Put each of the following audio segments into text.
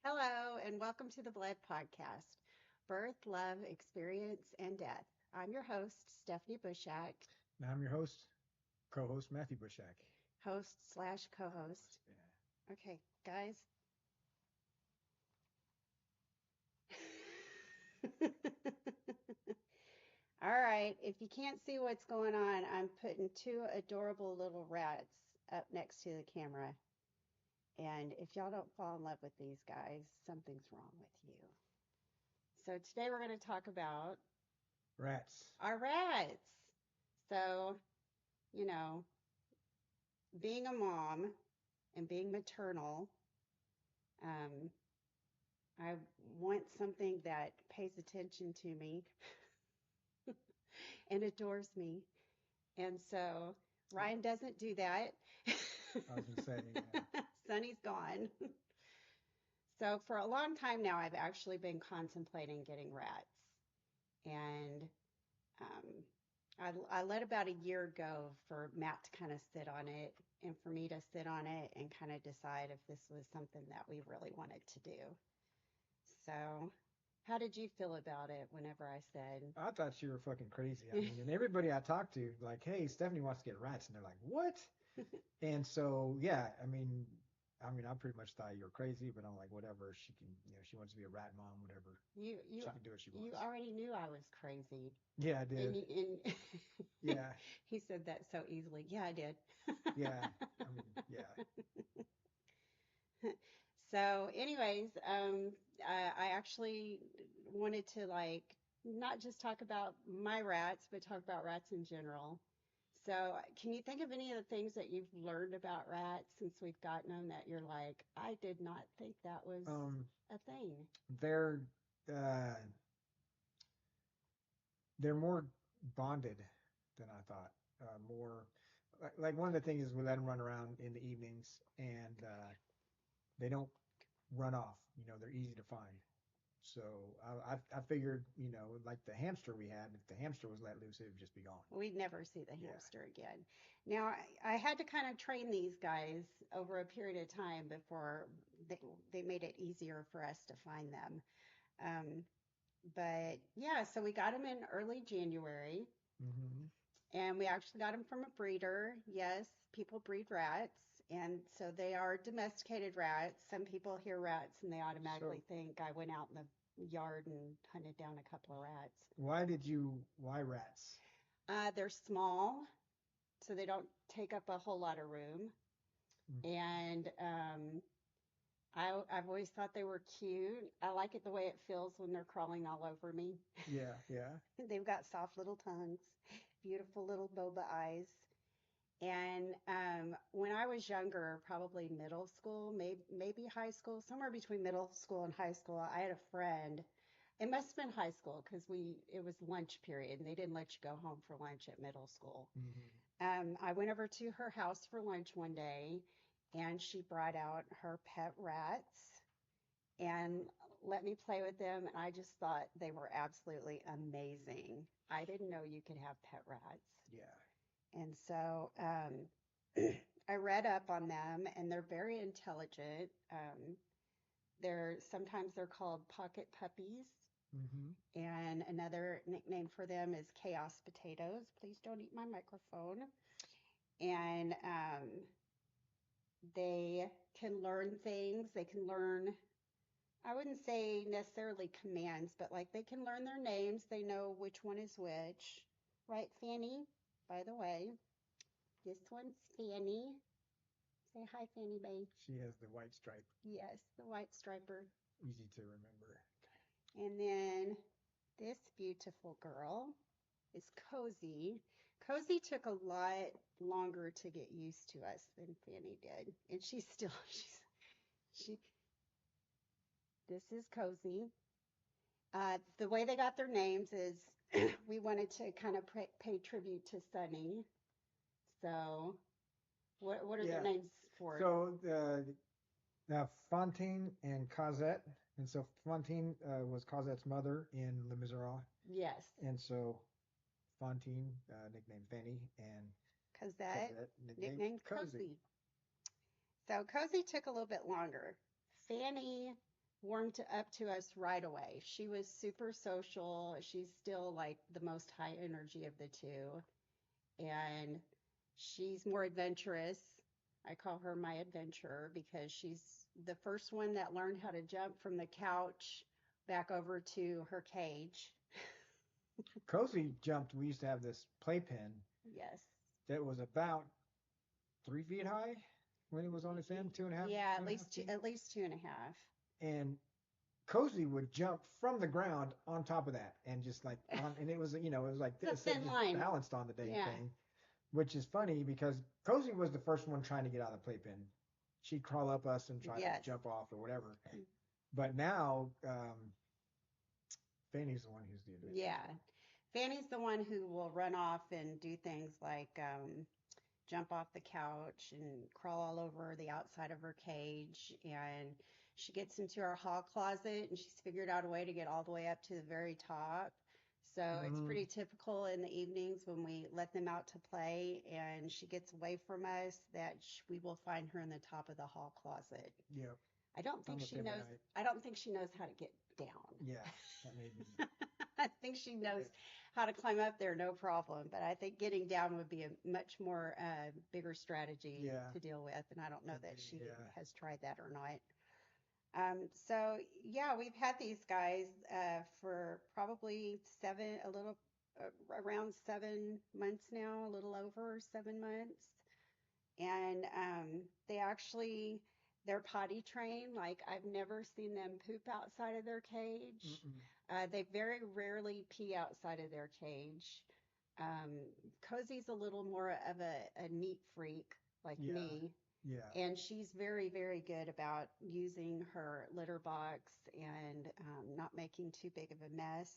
Hello, and welcome to the Blood Podcast Birth, Love, Experience, and Death. I'm your host, Stephanie Bushak, And I'm your host, co-host Matthew Bushak. host/co host. Yeah. Okay, guys. All right, if you can't see what's going on, I'm putting two adorable little rats up next to the camera. And if y'all don't fall in love with these guys, something's wrong with you. So today we're going to talk about Rats. our rats. So, you know, being a mom and being maternal, um, I want something that pays attention to me and adores me. And so Ryan doesn't do that. I was gonna say, yeah. Sonny's gone. So for a long time now, I've actually been contemplating getting rats. And I let about a year go for Matt to kind of sit on it and for me to sit on it and kind of decide if this was something that we really wanted to do. So, how did you feel about it whenever I said, I thought you were fucking crazy. I mean, and everybody I talked to, like, hey, Stephanie wants to get rats, and they're like, what? And so, yeah, I pretty much thought you were crazy, but I'm like, whatever. She can, she wants to be a rat mom, whatever. you you She can do what she you wants. already knew I was crazy? Yeah, I did. And Yeah, he said that so easily. Yeah, I did. yeah. Yeah. So, anyways, I actually wanted to like not just talk about my rats, but talk about rats in general. So, can you think of any of the things that you've learned about rats since we've gotten them that you're like, I did not think that was Um, a thing? they're uh, they're more bonded than I thought. More like one of the things is we let them run around in the evenings, and they don't run off. They're easy to find. So I figured, like the hamster we had, if the hamster was let loose, it would just be gone. We'd never see the Yeah. hamster again. Now, I had to kind of train these guys over a period of time before they, they made it easier for us to find them. Um, but yeah, so we got them in early January, Hmm. and we actually got them from a breeder. Yes, people breed rats, and so they are domesticated rats. Some people hear rats and they So automatically think I went out in the yard and hunted down a couple of rats. why rats? They're small, so they don't take up a whole lot of room. Mm. And I've always thought they were cute. I like it the way it feels when they're crawling all over me. Yeah, yeah. They've got soft little tongues, beautiful little boba eyes. And when I was younger, probably middle school, maybe high school, somewhere between middle school and high school, I had a friend. It must have been high school because it was lunch period and they didn't let you go home for lunch at middle school. Hmm. I went over to her house for lunch one day and she brought out her pet rats and let me play with them. And I just thought they were absolutely amazing. I didn't know you could have pet rats. Yeah. And so I read up on them and they're very intelligent. Sometimes they're called pocket puppies. Hmm. And another nickname for them is chaos potatoes. Please don't eat my microphone. And they can learn things. They can learn, I wouldn't say necessarily commands, but like they can learn their names. They know which one is which. Right, Fanny? By the way, this one's Fanny. Say hi, Fanny Bay. She has the white stripe, Yes, the white striper. easy to remember. And then this beautiful girl is Cozy. Cozy took a lot longer to get used to us than Fanny did. And she's still, she, this is Cozy. The way they got their names is we wanted to kind of pay tribute to Sunny. So, what are their Yeah. names for? So now Fontaine and Cosette, and so Fontaine was Cosette's mother in Les Miserables, Yes, and so Fontaine, nicknamed Fanny, and Cosette, Cosette, nicknamed nicknamed Cozy. Cozy. So Cozy took a little bit longer. Fanny warmed up to us right away. She was super social. She's still like the most high energy of the two, and she's more adventurous. I call her my adventurer because she's the first one that learned how to jump from the couch back over to her cage. Cozy jumped. We used to have this playpen Yes. that was about 3 feet high when it was on its end, Yeah, two and a half feet. at least two and a half. And Cozy would jump from the ground on top of that and just like on, and it was, it was like It's a this, it thin just line. balanced on the dang Yeah. thing, which is funny because Cozy was the first one trying to get out of the playpen. She'd crawl up us and try to Yes. jump off or whatever. But now, Fanny's the one who's the adventurer. Yeah. Fanny's the one who will run off and do things like jump off the couch and crawl all over the outside of her cage. And she gets into our hall closet and she's figured out a way to get all the way up to the very top. So it's Mm-hmm. pretty typical in the evenings when we let them out to play and she gets away from us that we will find her in the top of the hall closet. Yep. I don't think I'm with she them at knows. night. I don't think she knows how to get down. Yeah, that made me. I think she knows how to climb up there, no problem. But I think getting down would be a much more bigger strategy Yeah. to deal with. And I don't know that she Yeah. has tried that or not. So yeah, we've had these guys for probably around 7 months now, a little over 7 months. And they're potty trained. Like I've never seen them poop outside of their cage. Mm-mm. They very rarely pee outside of their cage. Um, Cozy's a little more of a neat freak like Yeah. me, Yeah. and she's very, very good about using her litter box and not making too big of a mess.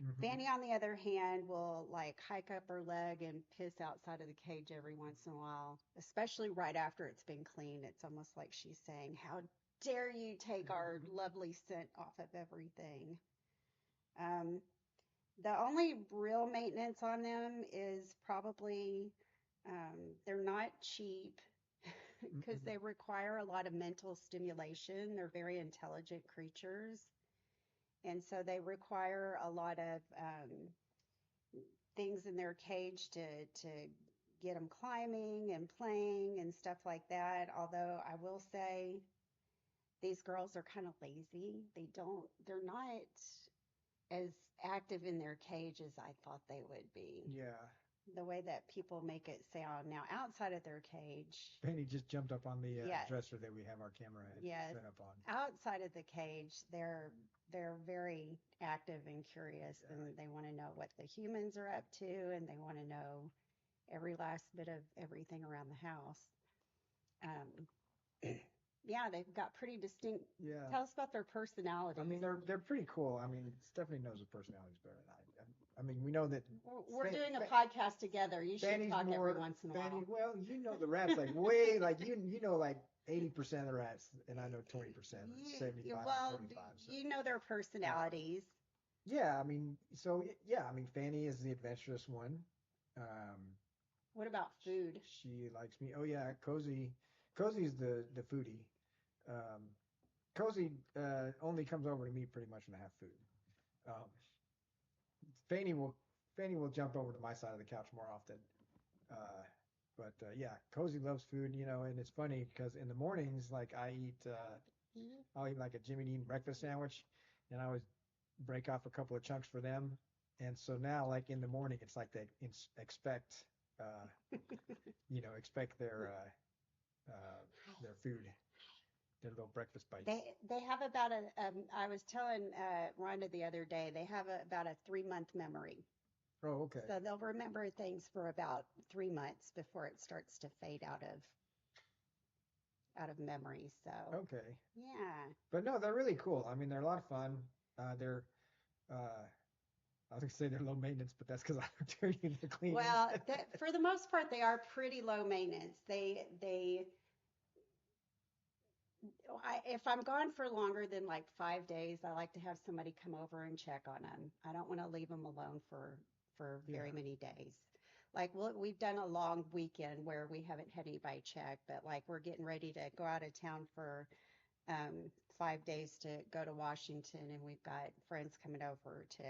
Mm-hmm. Fanny, on the other hand, will like hike up her leg and piss outside of the cage every once in a while, especially right after it's been cleaned. It's almost like she's saying, "How dare you take our lovely scent off of everything?" Um, the only real maintenance on them is probably they're not cheap because Mm-mm. they require a lot of mental stimulation. They're very intelligent creatures. And so they require a lot of things in their cage to get them climbing and playing and stuff like that. Although I will say these girls are kind of lazy. They're not as active in their cage as I thought they would be. Yeah. The way that people make it sound now outside of their cage. Penny just jumped up on the Yes. dresser that we have our camera Yes. set up on. Outside of the cage, they're very active and curious, and they want to know what the humans are up to, and they want to know every last bit of everything around the house. Um, yeah, they've got pretty distinct. Yeah. Tell us about their personalities. I mean, they're pretty cool. I mean, Stephanie knows the personalities better than I. I mean, we know that We're doing a podcast together. You should Fanny's talk more every once in a Fanny. while. Well, you know the rats like way like you know like 80% of the rats, and I know 20%, or 75, Well, 25. So. you know their personalities. Yeah, I mean, so yeah, I mean, Fanny is the adventurous one. Um, What about food? she likes me. Oh yeah, Cozy's the foodie. Um, Cozy only comes over to me pretty much when I have food. Um, Fanny will Fanny will jump over to my side of the couch more often. Uh, but yeah, Cozy loves food, and it's funny because in the mornings, like I'll eat like a Jimmy Dean breakfast sandwich, and I always break off a couple of chunks for them. And so now, like in the morning, it's like they expect, expect their food, their little breakfast bites. They have about I was telling Rhonda the other day, they have about a 3 month memory. Oh, okay. So they'll remember things for about 3 months before it starts to fade out of memory. So Okay. yeah. But no, they're really cool. I mean, they're a lot of fun. They're I was gonna say they're low maintenance, but that's because I don't do any of the cleaning. Well, for the most part, they are pretty low maintenance. If I'm gone for longer than like 5 days, I like to have somebody come over and check on them. I don't want to leave them alone for very many days. Like we've done a long weekend where we haven't had anybody check, but like we're getting ready to go out of town for 5 days to go to Washington, and we've got friends coming over to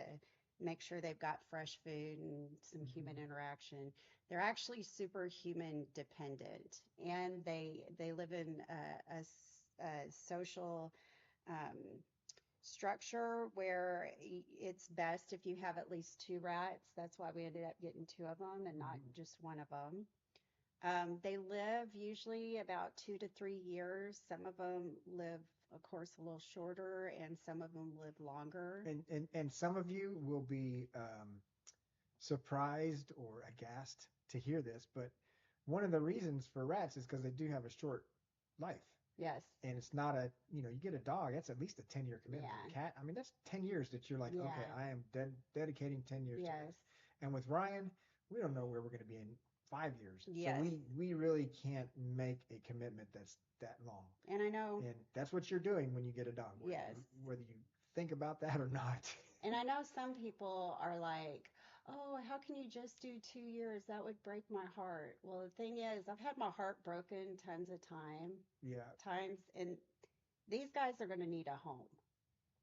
make sure they've got fresh food and some human Hmm. interaction. They're actually super human dependent, and they live in a social um, structure where it's best if you have at least two rats. That's why we ended up getting two of them and not Hmm. just one of them. They live usually about 2 to 3 years. Some of them live, of course, a little shorter, and some of them live longer. And some of you will be surprised or aghast to hear this, but one of the reasons for rats is because they do have a short life. Yes. And it's not a, you get a dog, that's at least a 10-year commitment. A Yeah. cat, I mean, that's 10 years that you're like, okay, Yeah. I am dedicating 10 years to Yes. this. And with Ryan, we don't know where we're going to be in 5 years. So Yes. we really can't make a commitment that's that long. And I know, And that's what you're doing when you get a dog, yes. whether you think about that or not. And I know some people are like, oh, how can you just do 2 years? That would break my heart. Well, the thing is, I've had my heart broken tons of Yeah. times, and these guys are going to need a home.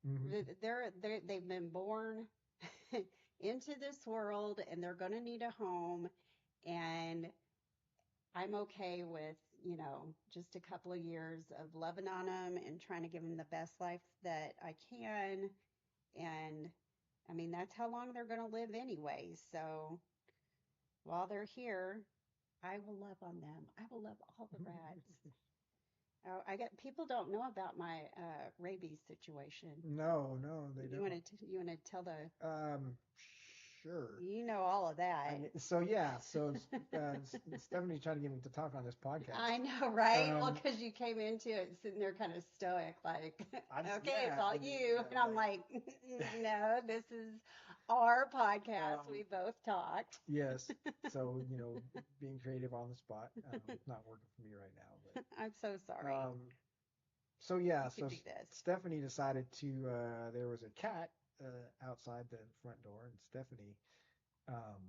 Hmm. They've been born into this world, and they're going to need a home. And I'm okay with, just a couple of years of loving on them and trying to give them the best life that I can. And I mean, that's how long they're going to live anyway. So while they're here, I will love on them. I will love all the rats. Oh, I get people don't know about my rabies situation. No, no, they You don't. want to you want to tell the Um, sure. you know all of I that. mean, so yeah, so Stephanie's trying to get me to talk on this podcast. I know, right? Well, Um, because you came into it sitting there kind of stoic, like, okay, it's yeah, all you. And I'm like, no, this is our podcast. um, We both talk. yes. So being creative on the spot, not working for me right now. I'm so But sorry. so yeah, You so can do this. Stephanie decided to. There was a cat outside the front door, and Stephanie um,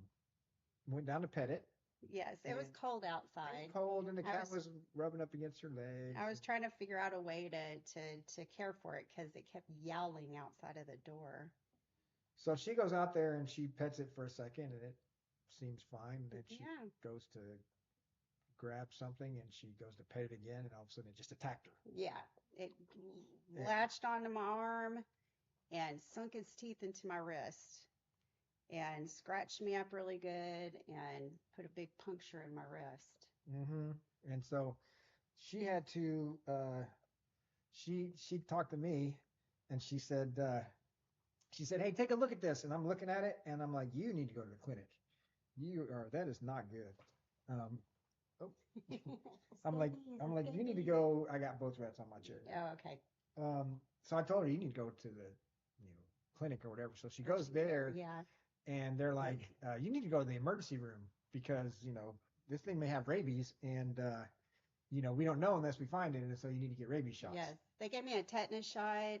went down to pet it, Yes, it and was cold it was outside. cold, and the I cat was was rubbing up against her legs. I was trying to figure out a way to care for it because it kept yowling outside of the door. So she goes out there and she pets it for a second, and it seems fine. And then she Yeah, goes to grab something, and she goes to pet it again, and all of a sudden it just attacked her. yeah. It And latched onto my arm and sunk its teeth into my wrist and scratched me up really good and put a big puncture in my wrist. hmm and so she had to. She talked to me, and she said, "Hey, take a look at this." And I'm looking at it, and I'm like, "You need to go to the clinic. You are that is not good." Um, oh, I'm like, Stephanie's I'm a like, good you need to baby. go. I got both rats on my chair. Oh, okay. So I told her you need to go to the you know clinic or whatever. So she goes Urgent care. there, Yeah. and they're like, you need to go to the emergency room because this thing may have rabies, and we don't know unless we find it, and so you need to get rabies shots. Yes. They gave me a tetanus shot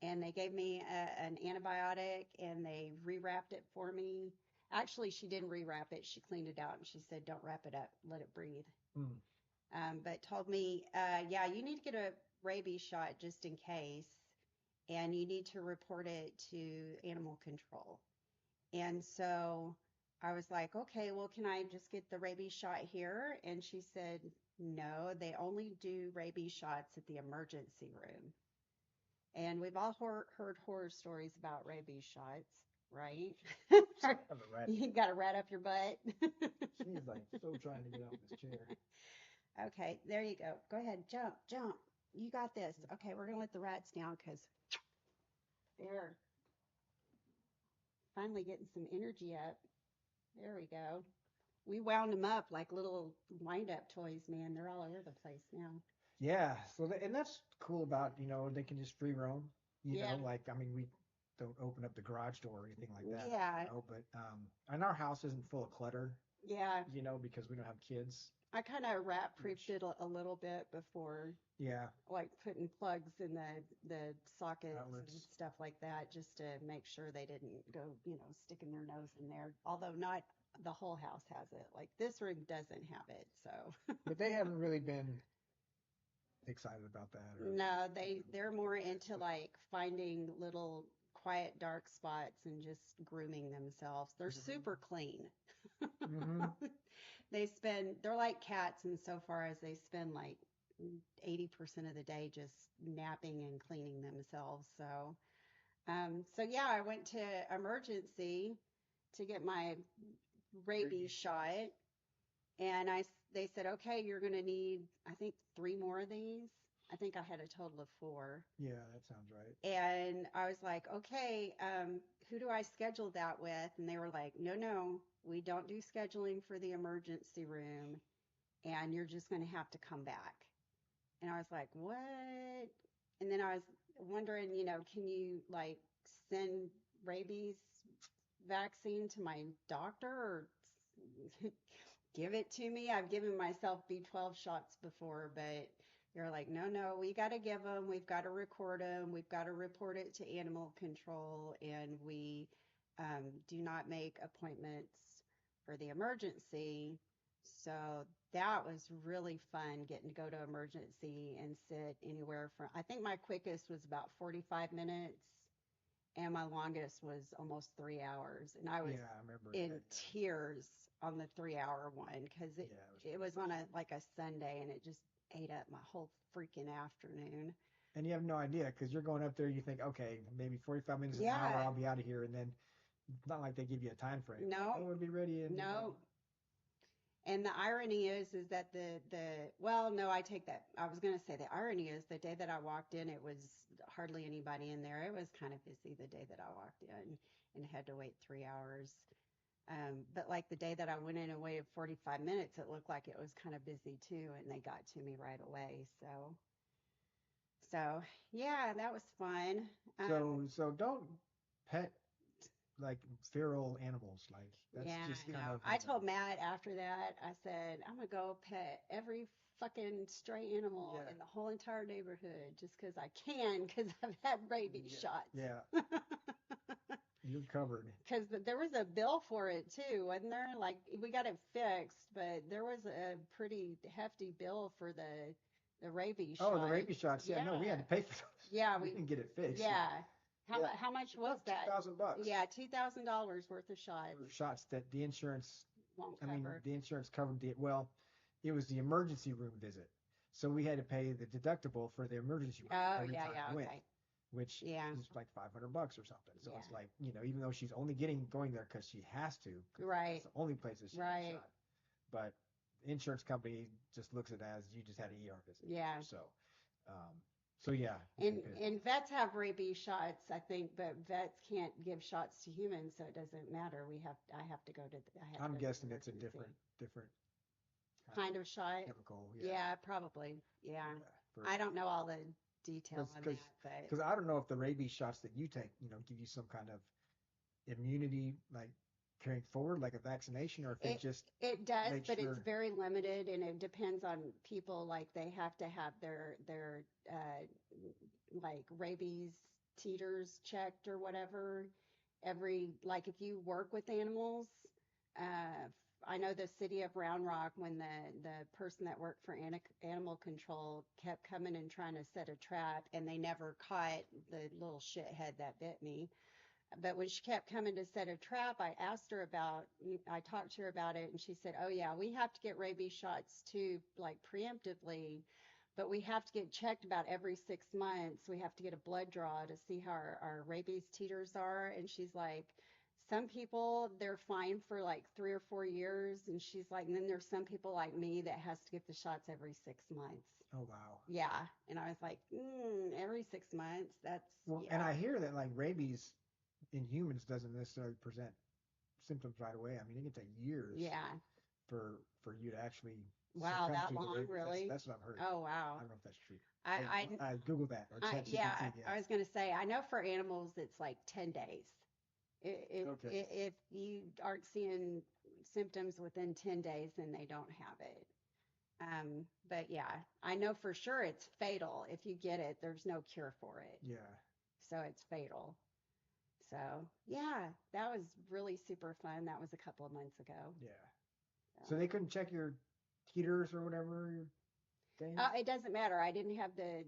and they gave me an antibiotic and they rewrapped it for me. Actually, she didn't rewrap it. She cleaned it out and she said, don't wrap it up, let it breathe. Mm. But told me, yeah, you need to get a rabies shot just in case, and you need to report it to animal control. And so I was like, okay, well, can I just get the rabies shot here? And she said, no, they only do rabies shots at the emergency room. And we've all heard horror stories about rabies shots, right? Have a rat. You got a rat up your butt. She's like so trying to get out of this chair. Okay, there you go. Go ahead, jump, jump. You got this. Okay, we're gonna let the rats down because they're finally getting some energy up. There we go. We wound them up like little wind up toys, man. They're all over the place now. Yeah. And that's cool about they can just free roam. Yeah. Like I mean we don't open up the garage door or anything like that. Yeah. But and our house isn't full of clutter. Yeah. Because we don't have kids. I kind of rat proofed it a little bit before, Yeah. like putting plugs in the sockets Outlets. and stuff like that, just to make sure they didn't go, sticking their nose in there. Although not the whole house has it. Like this room doesn't have it, so. But they haven't really been excited about that or No, anything they're like more that. into like finding little quiet dark spots and just grooming themselves. They're super clean. Mm-hmm. They're like cats insofar as they spend like 80% of the day just napping and cleaning themselves. So yeah, I went to emergency to get my rabies shot, and they said, okay, you're going to need, I think, three more of these. I think I had a total of four. Yeah, that sounds right. And I was like, okay, who do I schedule that with? And they were like, no, no, we don't do scheduling for the emergency room, and you're just going to have to come back. And I was like, what? And then I was wondering, can you like send rabies vaccine to my doctor or give it to me? I've given myself B12 shots before, but they're like, no, no, we got to give them. We've got to record them. We've got to report it to animal control. And we do not make appointments for the emergency. So that was really fun getting to go to emergency and sit anywhere from, I think my quickest was about 45 minutes and my longest was almost 3 hours. And I was Yeah, I remember in that. tears on the 3 hour one because Yeah, it was it pretty was on crazy. a like a Sunday and it just ate up my whole freaking afternoon. And you have no idea because you're going up there. You think, okay, maybe 45 minutes, an hour, Yeah, I'll be out of here, and then it's not like they give you a time frame. Like, no, oh, it'll be ready in no. And the irony is that well, no, I take that. I was going to say the irony is the day that I walked in, it was hardly anybody in there. It was kind of busy the day that I walked in and had to wait 3 hours. But like the day that I went in and waited 45 minutes, it looked like it was kind of busy too, and they got to me right away. So yeah, that was fun. Um, so don't pet like feral animals. Like that's yeah, just I kind know. of I told Matt after that, I said, I'm gonna go pet every fucking stray animal yeah, in the whole entire neighborhood just because I can, because I've had rabies yeah, yeah. shots. You're covered. Because there was a bill for it too, wasn't there? Like we got it fixed, but there was a pretty hefty bill for the rabies Oh, the shot. rabies shots. Yeah, no, we had Yeah, to pay for those. yeah, We we, didn't get it fixed. yeah. Yeah, How much was about two that? thousand bucks Yeah, $2,000 worth of shots for shots that the insurance. won't I mean, cover. the insurance covered the well. It was the emergency room visit, so we had to pay the deductible for the emergency room Oh every yeah, time yeah, we went, okay, which yeah, is like $500 or something. So yeah, it's like, even though she's only going there because she has to, because that's right, the only place that she can get right, shot. But the insurance company just looks at it as you just had an ER visit. yeah. Um, so yeah, you And can pay for and it. vets have rabies shots, I think, but vets can't give shots to humans, so it doesn't matter. I have to go to I'm the guessing it's a emergency different kind kind of of shot. chemical. Yeah, Yeah, probably. Yeah, yeah. For I don't know all the detail on because that, but because I don't know if the rabies shots that you take, give you some kind of immunity, like carrying forward, like a vaccination, or if it it just it does, makes but it's sure. very limited, and it depends on people. Like they have to have their like rabies teeters checked or whatever. Like if you work with animals, uh, I know the city of Round Rock when the person that worked for animal control kept coming and trying to set a trap, and they never caught the little shithead that bit me. But when she kept coming to set a trap, I talked to her about it, and she said, "Oh yeah, we have to get rabies shots too, like preemptively, but we have to get checked about every 6 months. We have to get a blood draw to see how our rabies teeters are." And she's like, "Some people they're fine for like 3 or 4 years," and she's like, "And then there's some people like me that has to get the shots every 6 months." Oh wow. Yeah, and I was like, every 6 months. That's Well, and yeah, I hear that like rabies in humans doesn't necessarily present symptoms right away. I mean, it can take years yeah. for you to actually Wow, succumb that to the long, rabies. That's really? that's what I've heard. Oh, I wow. don't know if that's true. I, I Google that or yeah, ChatGPT. Yeah. I was going to say, I know for animals it's like 10 days. Okay. If you aren't seeing symptoms within 10 days, then they don't have it. But yeah, I know for sure it's fatal. If you get it, there's no cure for it. Yeah. So it's fatal. So yeah, that was really super fun. That was a couple of months ago. Yeah. So. So they couldn't check your teeters or whatever. days? It doesn't matter. I didn't have the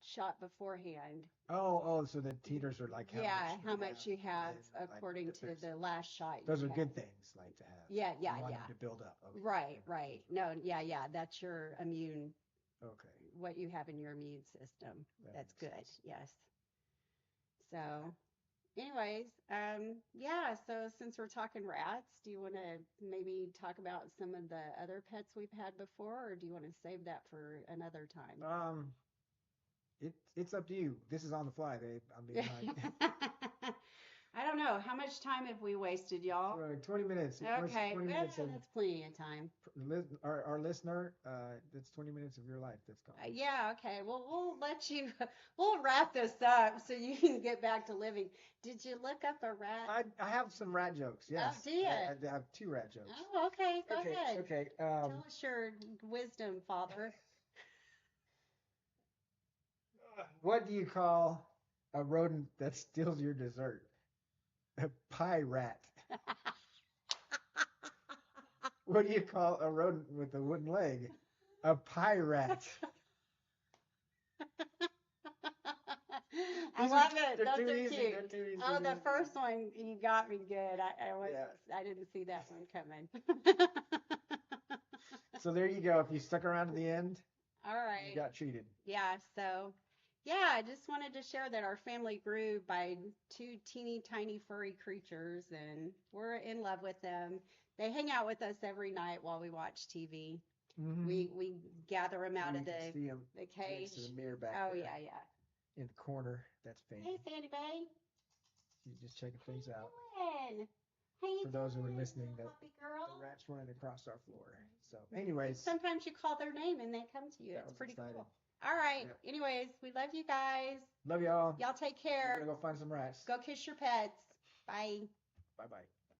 shot beforehand. Oh, so the teeters are like Yeah, how much you have and, like, according to the last shot those you are had. good things, like to have. Yeah, yeah, You want yeah. them to build up. Okay. Right, right. No, yeah, yeah. That's your immune, Okay. what you have in your immune system. That That's makes good. sense. Yes. So, anyways, yeah. So since we're talking rats, do you want to maybe talk about some of the other pets we've had before, or do you want to save that for another time? It's up to you. This is on the fly, babe. I mean, like, I don't know. How much time have we wasted, y'all? for 20 minutes. Okay, 20 well, minutes of that's plenty of time. our listener. That's 20 minutes of your life that's gone. Yeah, okay. Well, we'll let you, we'll wrap this up so you can get back to living. Did you look up a rat? I have some rat jokes. Yes. Oh, do you? I have two rat jokes. Oh, okay. Go ahead. Okay. Tell us your wisdom, Father. What do you call a rodent that steals your dessert? A pie rat. What do you call a rodent with a wooden leg? A pie rat. I love it. They're Those too are easy. cute. They're too easy. Oh, the They're first one you got me good. I didn't see that one coming. So there you go. If you stuck around to the end, All you right. got treated. Yeah, so yeah, I just wanted to share that our family grew by two teeny tiny furry creatures and we're in love with them. They hang out with us every night while we watch TV. Mm-hmm. We gather them out You of can see them the next cage. to the mirror back Oh there yeah, yeah. in the corner. That's Hey Fanny. Sandy Bay. She's just checking things out. Doing? How you For those who are doing, listening, little that puppy girl? the rats running across our floor. So, anyways, Sometimes you call their name and they come to you. that It's was pretty exciting. cool. All right. Yep. Anyways, we love you guys. Love y'all. Y'all take We're care. gonna go find some rats. Go kiss your pets. Bye. Bye bye.